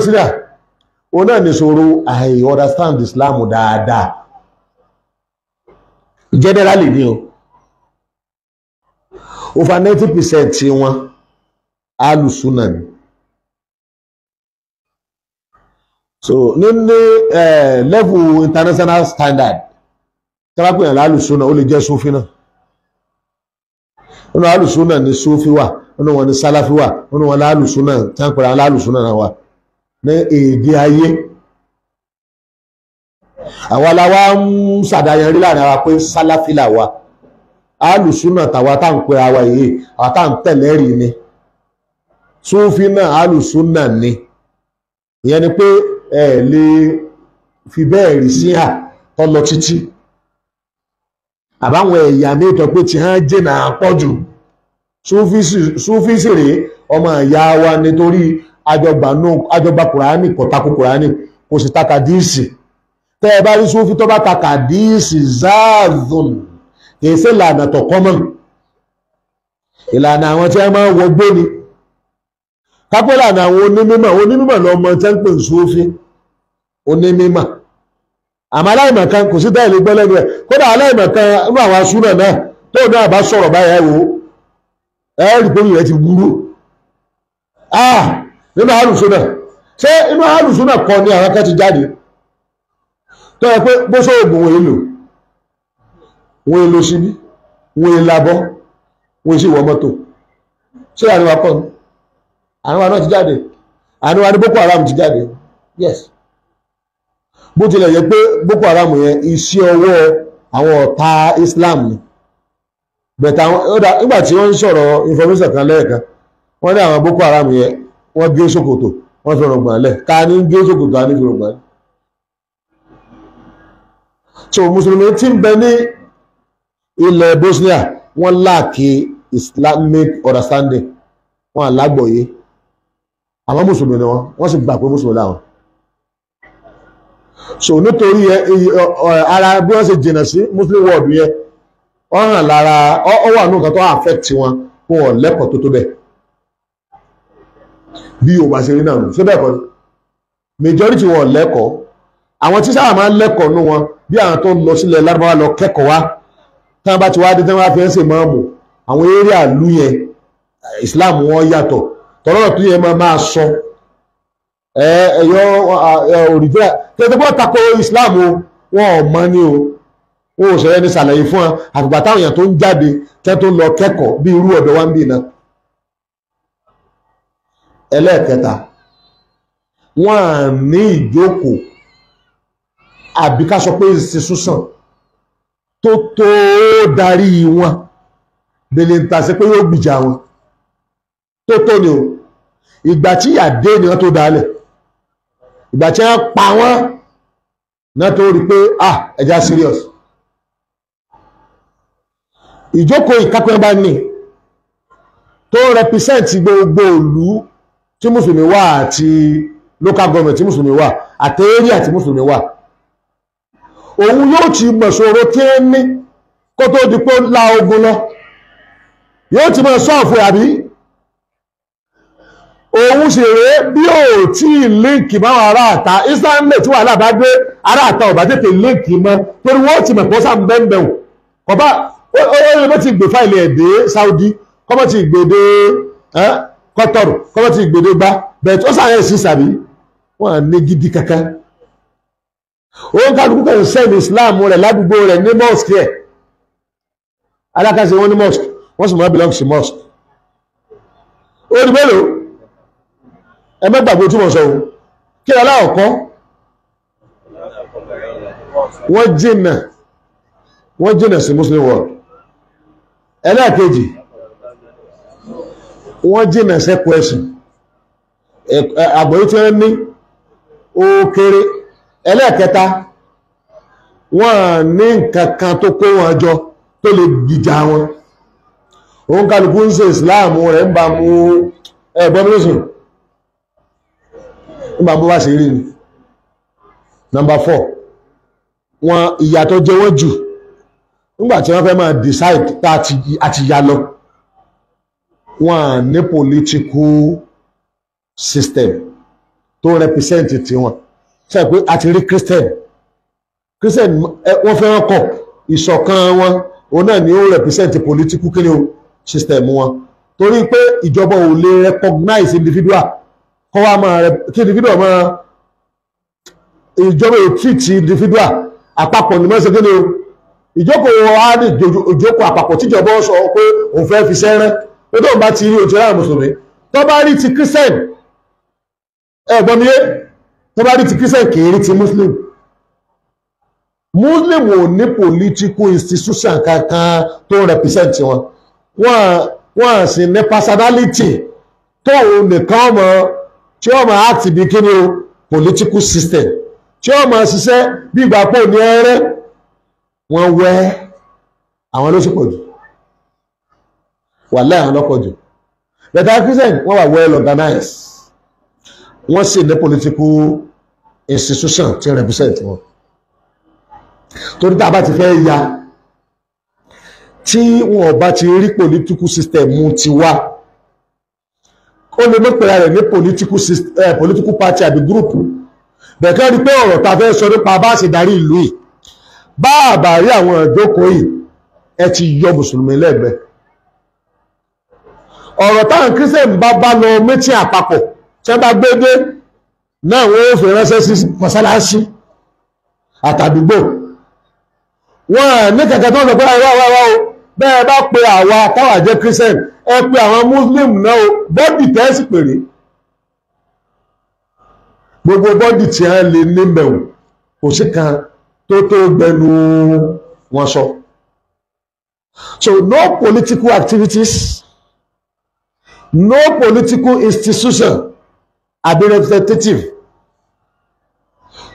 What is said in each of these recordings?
Bosnia òun náà ní sọ̀rọ̀ I understand Islam dáadáa generally ni o over 90% tí wọn alùsùnà ni so ní level international standard tí wọ́n pè ní alùsùnà ó lè jẹ́ Sufi náà nínú alùsùnà ní Sufi wà nínú wọn ní Salafi wà nínú wọn ní alùsùnà tí wọ́n pè ní alùsùnà náà wà ní èdè ayé àwọn aláwa ń ṣàdáyàn rí láàrin àwa pé Salafi là wà alùsùnà tàwa tá ń pè àwa yìí àwa tá ń tẹ̀lé rí ni Sufi náà alùsùnà ni ìyẹn ni pé ẹ lè fi bẹ́ẹ̀ rí sí hà tó lọ títí àbáwọn ẹ̀yà mẹ́tọ̀ pé tí hàn jìnà pọ̀jù Sufi sì rèé ọmọ ìyá wa nítorí àjọgbà Kùránì kò takò Kùránì kò sì taka díìsì tẹ́ ẹ bá rí Sufi tó bá taka díìsì záàzùn kìí sí ìlànà tó kọ́mọ̀ ìlànà àwọn tí wọ́n máa ń wọgbó ni kápẹ́lá ní àwọn onímọ̀ lọ́mọ tẹ́ ń pè Sufi onímọ̀ àmọ́ aláìmọ̀ kan kò sí tẹ́lẹ̀ gbẹ́lẹ́nu ẹ̀ kódà aláìmọ̀ kan inú àwọn asúnà náà tó náà bá sọ̀rọ̀ báyà wò ẹ́rì pé rẹ̀ ti burú nínú alùsúnà ṣé inú alùsúnà kan ní àwọn kan ti jáde tó yẹ pé bó sóògùn wọn èlò síbí wọn èlàbọ́ wọn sì wọ mọ́tò ṣé àríwá kan àríwá náà ti jáde àríwá ní Boko Haram ti jáde yes bó tilẹ̀ yẹ pé Boko Haram yẹn iṣẹ́ ọwọ́ àwọn ọ̀tá Islam ni bẹ̀tà nígbà tí wọ́n ń sọ̀rọ̀ information kan lẹ́ẹ̀kan wọ́n ní àwọn Boko Haram yẹn wọ́n gé ṣòkòtò wọ́n fi rọ̀gbọ̀n lẹ̀ ká ní gé ṣòkòtò á ní fi rọ̀gbọ̀n lẹ̀ so mùsùlùmí tí ń bẹ ní ilẹ̀ Bosnia wọ́n láàkì Islamic understanding wọ́n àlágbọ̀yé àwọn mùsùlùmí ni wọ́n sì gbà pé mùsùlùmí láwọn so nítorí ara bí wọ́n ṣe jìnà sí Muslim world yẹn wọ́n hàn lára ọ wà ní nǹkan tó affect wọn fún wọn lẹ́kọ̀ọ́ tó bẹ̀ bí o bá ṣe rí náà ṣé bẹ́ẹ̀ kọ́ majority wọn lẹ́kọ̀ọ́ àwọn tí sábà máa ń lẹ́kọ̀ọ́ nú wọn bí àwọn tó lọ sílẹ̀ Lárúbáwá lọ kẹ́kọ̀ọ́ wá tí wọ́n bá ti wá dé tí wọ́n bá fi ń ṣe máàmù àwọn eré àlú yẹn Islam wọn yàtọ̀ tọ́lọ́rọ̀ tó yẹ máa sọ ẹ̀yọ́ òrìjẹ́ tẹ́tẹ́ bọ́ tako Islam wọn ò mọ̀ ní o wọn ò ṣẹ̀yẹ́ ní ṣàlàyé fún wọn àgbà táwọn èèyàn tó ń jáde tẹ́ tó lọ kẹ́kọ̀ọ́ bí irú ọ̀dọ̀ wa ń bì náà. ẹlẹ́ẹ̀kẹta wọ́n à ní ìjókòó àbí ká sọ pé ìṣesúsàn tó tó darí wọn bèlè ń ta sí pé yóò gbìjà wọn tó tó ni o ìgbà tí ìyà dé ni wọ́n tó dálẹ̀ ìgbà tí wọ́n pa wọ́n náà tó rí pé ẹja serious ìjókòó ìkápẹ́ bá ní tó represent gbogbo ìlú tí mùsùlùmí wà àti local government tí mùsùlùmí wà àti area tí mùsùlùmí wà òun yóò ti mọ̀ṣòro tí ó ní kó tó di pé lá ogun lọ yóò ti mọ̀ sọ́ọ̀fù àbí òun sì rèé bí ò tí líǹkì máa aráàta Islamic tí wàhálà bá dé aráàta ọ̀bá tètè líǹkì mọ́ torí wọ́n ti mọ̀ pọ́sà bẹ́ẹ̀bẹ̀wò kọ̀bá ó bá ti gbé fáìlì ẹ̀ dé Saudi kọ́bọ̀ ti gbé dé Qatar kọ́bọ̀ ti gbé dé gbá bẹ̀ẹ̀ tó sàyẹ̀ sí sàbí wọ́n ní gidi kankan òun kálukú kan sẹ́ni Islam rẹ̀ ládùúgbò rẹ̀ ní mosque ẹ̀ alákàṣe wọn ní mosque wọ́n sì mọ́ belong sí mosque ó di mélòó ẹmẹ́gbàgbé tí wọ́n sọ ohun kí aláọ̀kọ́ wọ́n jìnà sí Muslim world ẹlẹ́ẹ̀kejì wọ́n jìnà sẹ́kù ẹ̀sìn àgbọ̀yí tí wọ́n ní ó kéré ẹlẹ́ẹ̀kẹta wọ́n ní nǹkan kan tó kó wọn jọ tó lè gbìjà wọn òun kálukú ń ṣe Islam rẹ̀ ń bá mú ẹgbọ́mílẹ́sùn nígbà bó bá ṣe rí ni. Number 4 wọn ìyàtọ̀ jẹ wọ́n jù nígbà tí wọ́n fẹ́ máa decide tá àti yà lọ wọ́n ní political system tó represent tiwọn ṣe pé a ti rí Christian wọ́n fẹ́ràn kọ̀ ìṣọ̀kan wọn òun náà ni ó represent political kí ni o system wọn torí pé ìjọba ò lè recognize individual kọ́ wá máa kí individual máa ìjọba ò treat individual àpapọ̀ ní mọ́sẹ̀ kí ni o ìjókòó á ní ìjókòó àpapọ̀ tíjọba sọ pé òun fẹ́ fi sẹ́rẹ́ ó tó ń bá ti rí òtún láàrín mùsùlùmí tó bá rí ti Christian ẹ̀gbọ́n mi yé tó bá rí ti Christian kì í rí ti Muslim ò ní political institution kankan tó represent wọn wọ́n sì ní personality tó nìkan ọmọ tí ó máa act bí kí ni o political system tí ó máa ṣiṣẹ́ bí ìgbà pò ní ẹrẹ́ wọ́n wẹ́ àwọn ló sì pọ̀ jù wà láàrín lọ́pọ̀ jù bẹ̀tà Christian wọ́n wà well organized wọ́n sì ní political institution tí represent wọn torí tá a bá ti fẹ́ ya tí wọn bá ti rí political system mú ti wá ó lè mọ́pẹ̀lá rẹ̀ ní political party àbí group bẹ̀kẹ́ rí pé ọ̀rọ̀ ta fẹ́ sọ nípa bá ṣe darí ìlú yìí bá àbá rí àwọn ìjókòó yìí ẹ ti yọ mùsùlùmí lẹ́gbẹ̀ẹ́ ọ̀rọ̀ táwọn Christian bá lọ méjì àpapọ̀ tí wọ́n bá gbé dé náà wọ́n ó fi ránṣẹ́ sí mọ́sálásí àtàdúgbò wọ́n ní kẹ̀kẹ́ tó ń sọ pé wá o bẹ́ẹ̀ bá pe àwa táwa jẹ́ Christian ẹ pe àwọn Muslim náà o bọ́dì tẹ́sì pèrè gbogbo bọ́dì tí a lè ní mẹ́wọ̀n kò sí kan tó gbẹnu wọn sọ so no political activities no political institution àbí representative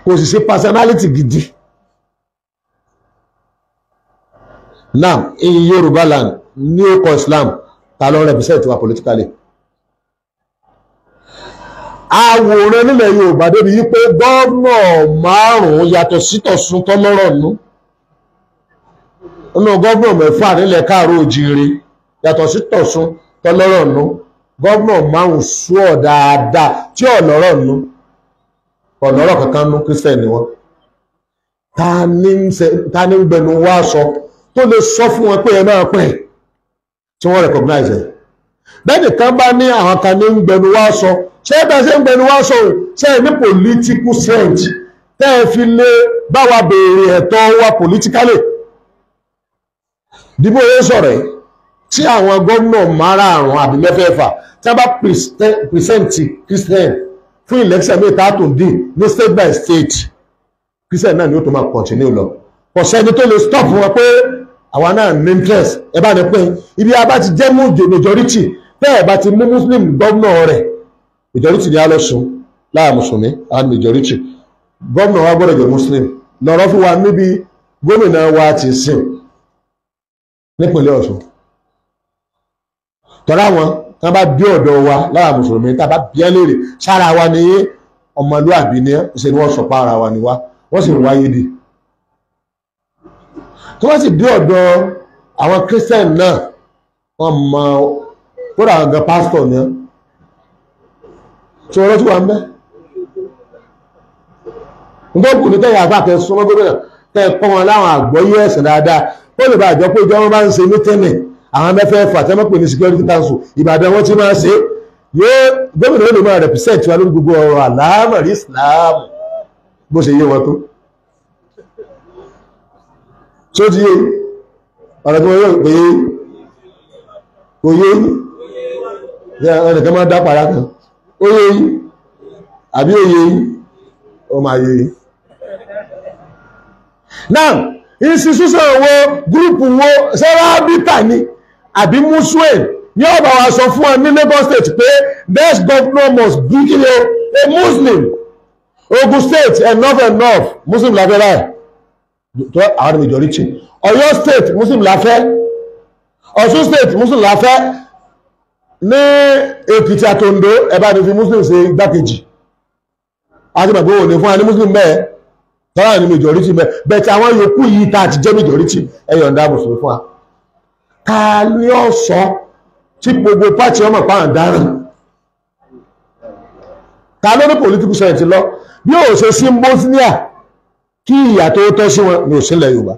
kò sì sí personality gidi. Now in Yorùbá land ní ọkọ̀ Islam ta ló represent wa politically àwòrán nílẹ̀ Yorùbá débi yí pé gọ́ọ̀nà márùn-ún yàtọ̀ sítọ̀sún tọ́lọ́rọ̀ nú inú gọ́ọ̀nà mẹ́fà nílẹ̀ Káàárọ̀ Oòjíire yàtọ̀ sítọ̀sún tọ́lọ́rọ̀ nú gọ́ọ̀nà márùn-ún sùọ́ dáadáa tí ọ̀lọ́rọ̀ nú ọ̀lọ́rọ̀ kankan nú Christian ni wọ́n ta ní ń gbẹnu wá sọ tó lè sọ fún wọn pé ẹ máa pẹ́ tí wọ́n recognize ẹ̀ bẹ́ẹ̀ni kan bá ní àwọn kan ní ń gbẹnu wá sọ ṣé bẹ́ẹ̀ ṣe ń gbẹnu wá sọ ṣé ẹ ní political strength tẹ́ ẹ fi lè bá wa béèrè ẹ̀tọ́ wa politically dìbò yẹn sọ̀rọ̀ ẹ̀ tí àwọn gómìnà márààrún àbí mẹ́fẹ̀ẹ̀fà tí wọ́n bá present Christian fún election mẹ́ta tó dì ní state by state Christian náà ni ó tó máa continue lọ kò sẹ́ni tó lè stop wọn pé àwa náà ní interest ẹ bá ní pé ibi a bá ti jẹ́ mú majority bẹ́ẹ̀ bá ti mú Muslim gómìnà rẹ̀ majority ni a lọ sùn láà mùsùlùmí and majority gómìnà wa gbọ́dọ̀ jẹ́ Muslim lọ́rọ̀ fún wa níbi gómìnà wa ti sìn nípínlẹ̀ Ọ̀ṣun tọ́lá wọn tán bá bí ọ̀dọ̀ wa láà mùsùlùmí tá bá bí ẹ́ léèrè sára wa ní ọmọlúàbí ní ṣe ni wọ́n sọpá ara wa ni wá wọ́n sì wáyé dì tó wọ́n sì dé ọ̀dọ̀ àwọn Christian náà wọ́n mọ kódà àwọn pásítọ̀ ní tí wọ́n lọ́tí wà ń bẹ́ ǹgbọ́n kù ní tẹ́yà àpá kẹ́ súnmọ́ gómìnà tẹ́ kọ́ wọn láwọn àgbọ́yé ẹ̀sìn dáadáa ó lè bá àjọ pé ìjọ wọn bá ń ṣe mítẹ́nì àwọn mẹ́fẹ́ẹ̀fà tẹ́mọ́ pè ní security council Ìbàdàn wọn ti máa ṣe yóò gómìnà ó lè máa represent wa lórí gbogbo ọ̀rọ̀ àlámọ̀rí Islam bó ṣe yé wọn tó tó ti yé ọ̀rọ̀ tí wọ́n yóò pé kò yé ẹnìkan máa dá pàrá kan ó yé yí àbí ó yé yí ó máa yé yí. Now institution wo gúrùpù wo sẹ́rábítà ni àbí muslim ní ọba wa sọ fún ọ ní Lagos State pé next governor must be a Muslim. Ogun State enough Muslim la fẹ́ láì tó àwọn majority. Ọ̀yọ́ State Muslim la fẹ́, Ọ̀ṣun State Muslim la fẹ́, ní Èkìtì àtòǹdó ẹ bá ní fi Muslim ṣe igbákejì àti bàbá òní fún wa ní Muslim bẹ́ẹ̀ tọ́lá ní majority bẹ́ẹ̀ bẹ́ẹ̀ tí àwọn yòókù yìí tá àti jẹ́ majority ẹ yọ̀ǹda Mùsùlùmí fún wa. Ká ní ọ̀sọ́ tí gbogbo pàtì ọmọ pa àdáràn ta ló ní political science lọ bí ó ṣe sí Bosnia kí ìyà tó tọ́ sí wọn ní òsínlẹ̀ Yorùbá